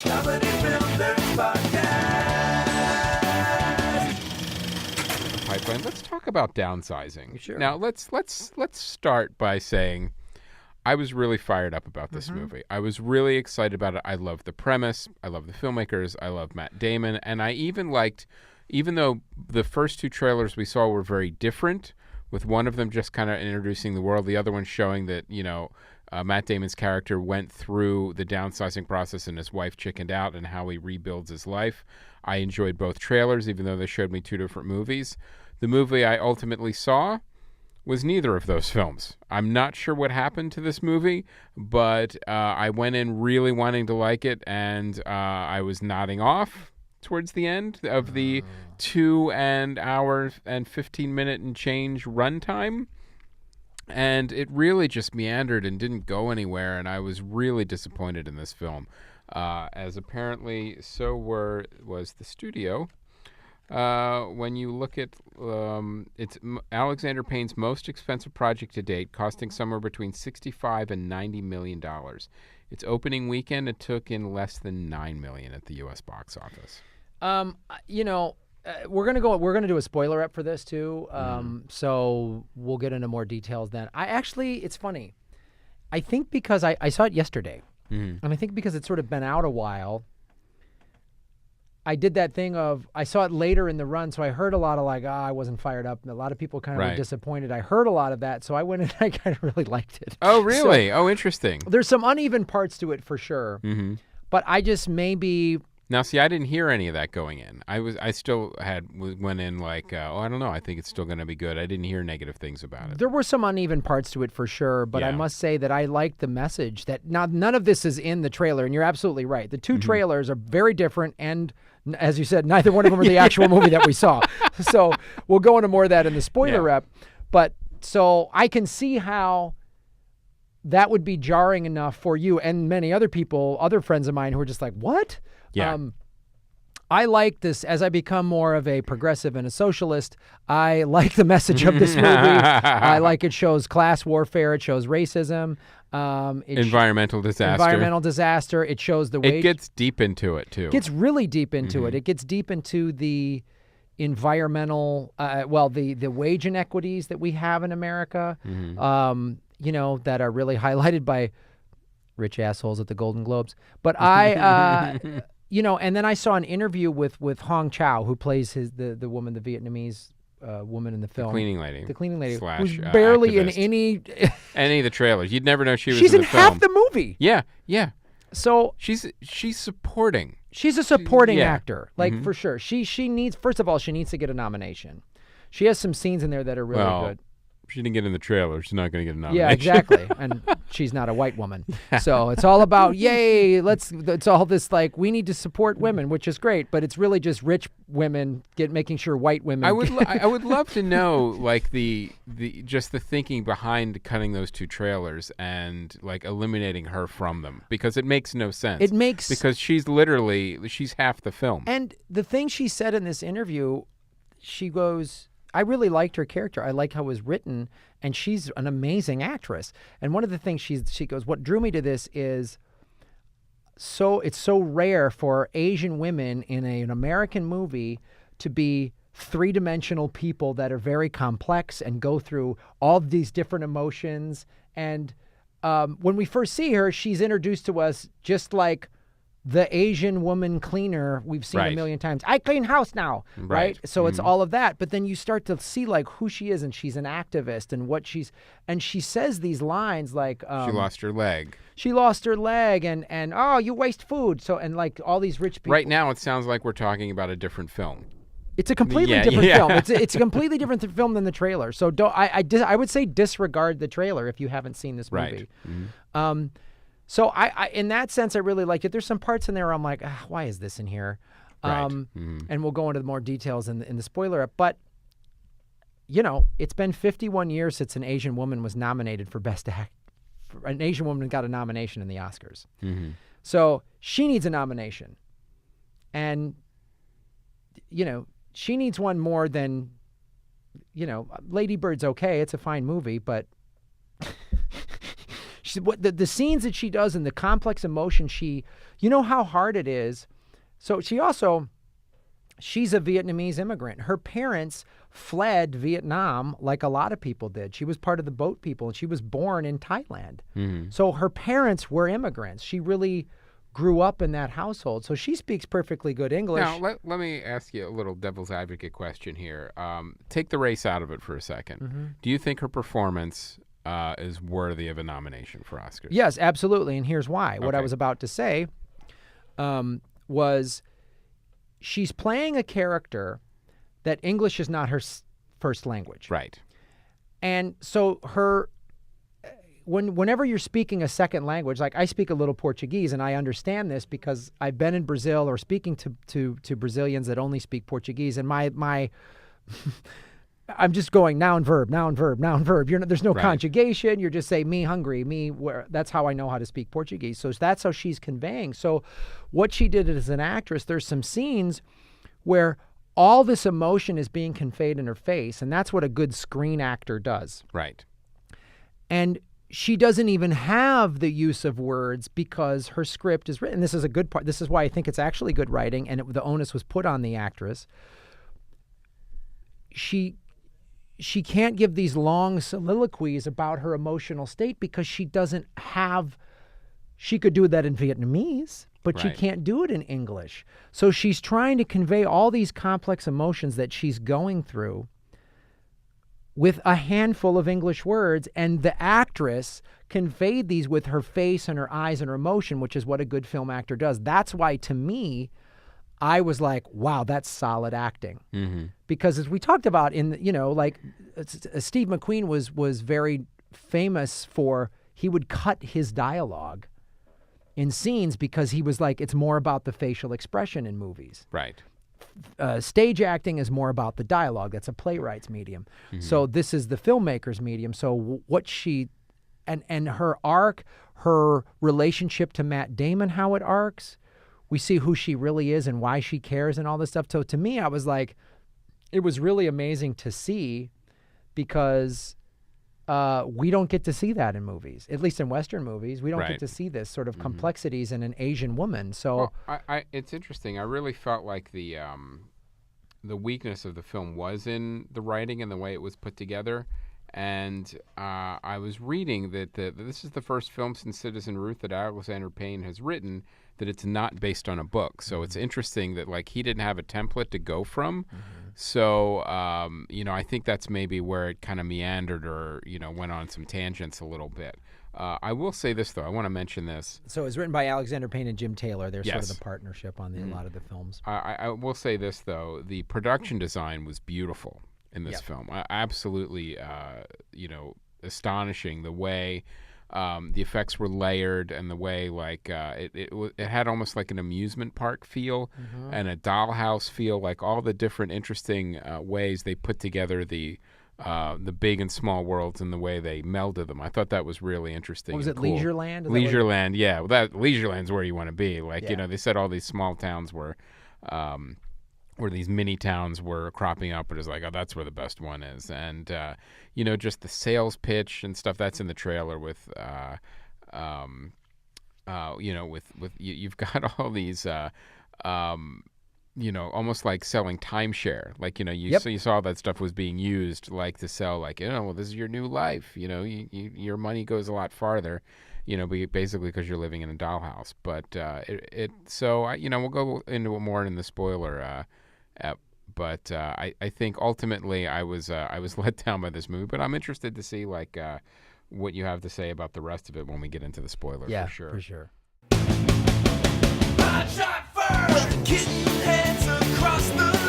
Comedy Film Nerds Podcast. Pipeline. Let's talk about downsizing. Sure. Now let's start by saying I was really fired up about this movie. I was really excited about it. I love the premise. I love the filmmakers. I love Matt Damon, and I even liked, even though the first two trailers we saw were very different, with one of them just kind of introducing the world, the other one showing that Matt Damon's character went through the downsizing process and his wife chickened out and how he rebuilds his life. I enjoyed both trailers, even though they showed me two different movies. The movie I ultimately saw was neither of those films. I'm not sure what happened to this movie, but I went in really wanting to like it, and I was nodding off towards the end of the 2 hour and 15 minute and change runtime. And it really just meandered and didn't go anywhere, and I was really disappointed in this film. As apparently so was the studio. When you look at it's Alexander Payne's most expensive project to date, costing somewhere between $65 and $90 million. Its opening weekend, it took in less than $9 million at the U.S. box office. We're gonna do a spoiler up for this too. So we'll get into more details then. It's funny. I think because I saw it yesterday, and I think because it's sort of been out a while, I did that thing of, I saw it later in the run, so I heard a lot of I wasn't fired up. And a lot of people kind of were disappointed. I heard a lot of that, so I went and I kind of really liked it. Oh, really? So, interesting. There's some uneven parts to it for sure, but I just maybe... Now, see, I didn't hear any of that going in. I still went in I don't know, I think it's still going to be good. I didn't hear negative things about it. There were some uneven parts to it for sure, but I must say that I liked the message that now none of this is in the trailer, and you're absolutely right. The two trailers are very different, and as you said, neither one of them are the actual movie that we saw. So we'll go into more of that in the spoiler rep. But so I can see how that would be jarring enough for you and many other people, other friends of mine who are just like, what? Yeah. I like this as I become more of a progressive and a socialist. I like the message of this movie. I like it shows class warfare. It shows racism. Environmental disaster. It shows the wage. It gets deep into it, too. It gets really deep into it. It gets deep into the environmental, the wage inequities that we have in America, that are really highlighted by rich assholes at the Golden Globes. But and then I saw an interview with Hong Chow, who plays the woman, the Vietnamese woman in the film. The cleaning lady. Slash, who's barely activist. in any of the trailers. You'd never know she was She's in in the film. half the movie. Yeah. So she's supporting. She's a supporting actor, for sure. She needs, first of all, she needs to get a nomination. She has some scenes in there that are really good. She didn't get in the trailer. She's not going to get a nomination. Yeah, exactly. And she's not a white woman. So it's all about, yay, it's all this we need to support women, which is great, but it's really just rich women making sure white women. I would love to know the thinking behind cutting those two trailers and eliminating her from them, because it makes no sense. Because she's half the film. And the thing she said in this interview, she goes, I really liked her character. I like how it was written, and she's an amazing actress. And one of the things she goes, what drew me to this is it's so rare for Asian women in an American movie to be three-dimensional people that are very complex and go through all of these different emotions. And when we first see her, she's introduced to us just like the Asian woman cleaner we've seen a million times. I clean house now, right? So it's all of that. But then you start to see who she is, and she's an activist, and she says these lines like she lost her leg. She lost her leg, and oh, you waste food. So all these rich people. Right now, it sounds like we're talking about a different film. It's a completely different film. It's a completely different film than the trailer. So I would say disregard the trailer if you haven't seen this movie. Right. So I in that sense, I really like it. There's some parts in there where I'm like, why is this in here? And we'll go into more details in the spoiler up. But, it's been 51 years since an Asian woman was nominated for Best Act. An Asian woman got a nomination in the Oscars. So she needs a nomination. And, she needs one more than, Lady Bird's okay. It's a fine movie, but... the scenes that she does and the complex emotion you know how hard it is. So she's a Vietnamese immigrant. Her parents fled Vietnam like a lot of people did. She was part of the boat people, and she was born in Thailand. Mm-hmm. So her parents were immigrants. She really grew up in that household. So she speaks perfectly good English. Now, let me ask you a little devil's advocate question here. Take the race out of it for a second. Mm-hmm. Do you think her performance is worthy of a nomination for Oscars? Yes, absolutely. And here's why. What I Okay. was about to say was she's playing a character that English is not her first language. Right. And so whenever you're speaking a second language, like I speak a little Portuguese, and I understand this because I've been in Brazil or speaking to Brazilians that only speak Portuguese, and my I'm just going noun, verb, noun, verb, noun, verb. There's no Right. conjugation. You're just saying me hungry, me where. That's how I know how to speak Portuguese. So that's how she's conveying. So what she did as an actress, there's some scenes where all this emotion is being conveyed in her face, and that's what a good screen actor does. Right. And she doesn't even have the use of words because her script is written. This is a good part. This is why I think it's actually good writing, and the onus was put on the actress. She can't give these long soliloquies about her emotional state because she doesn't have. She could do that in Vietnamese, but she Right. can't do it in English. So she's trying to convey all these complex emotions that she's going through with a handful of English words, and the actress conveyed these with her face and her eyes and her emotion, which is what a good film actor does. That's why, to me, I was like, wow, that's solid acting. Mm-hmm. Because as we talked about Steve McQueen was very famous for, he would cut his dialogue in scenes because he was like, it's more about the facial expression in movies. Right. Stage acting is more about the dialogue. That's a playwright's medium. Mm-hmm. So this is the filmmaker's medium. So what she, and her arc, her relationship to Matt Damon, how it arcs, we see who she really is and why she cares and all this stuff. So to me, I was like, it was really amazing to see because we don't get to see that in movies, at least in Western movies. We don't Right. get to see this sort of complexities in an Asian woman. So Well, it's interesting. I really felt like the weakness of the film was in the writing and the way it was put together. And I was reading that this is the first film since Citizen Ruth that Alexander Payne has written that it's not based on a book. So it's interesting that like he didn't have a template to go from. So I think that's maybe where it kind of meandered or went on some tangents a little bit. I will say this though. I want to mention this. So it was written by Alexander Payne and Jim Taylor. They're sort of Yes. the partnership on a lot of the films. I will say this though. The production design was beautiful in this Yep. film. Absolutely, astonishing the way the effects were layered and the way like it had almost like an amusement park feel and a dollhouse feel. Like all the different interesting ways they put together the big and small worlds and the way they melded them. I thought that was really interesting. What was and it, cool. Leisureland? Is that what it- Leisureland, yeah. Well, Leisureland's where you want to be. Like Yeah. they said all these small towns were. Where these mini towns were cropping up, but it's like, oh, that's where the best one is. And, just the sales pitch and stuff that's in the trailer with, you've got all these, almost like selling timeshare. Like, Yep. so you saw that stuff was being used like to sell like, well, this is your new life. Your money goes a lot farther. Basically because you're living in a dollhouse. But we'll go into it more in the spoiler. But I think ultimately I was let down by this movie. But I'm interested to see like what you have to say about the rest of it when we get into the spoiler. Yeah, for sure. for sure. Ride shot first. With kitten heads across the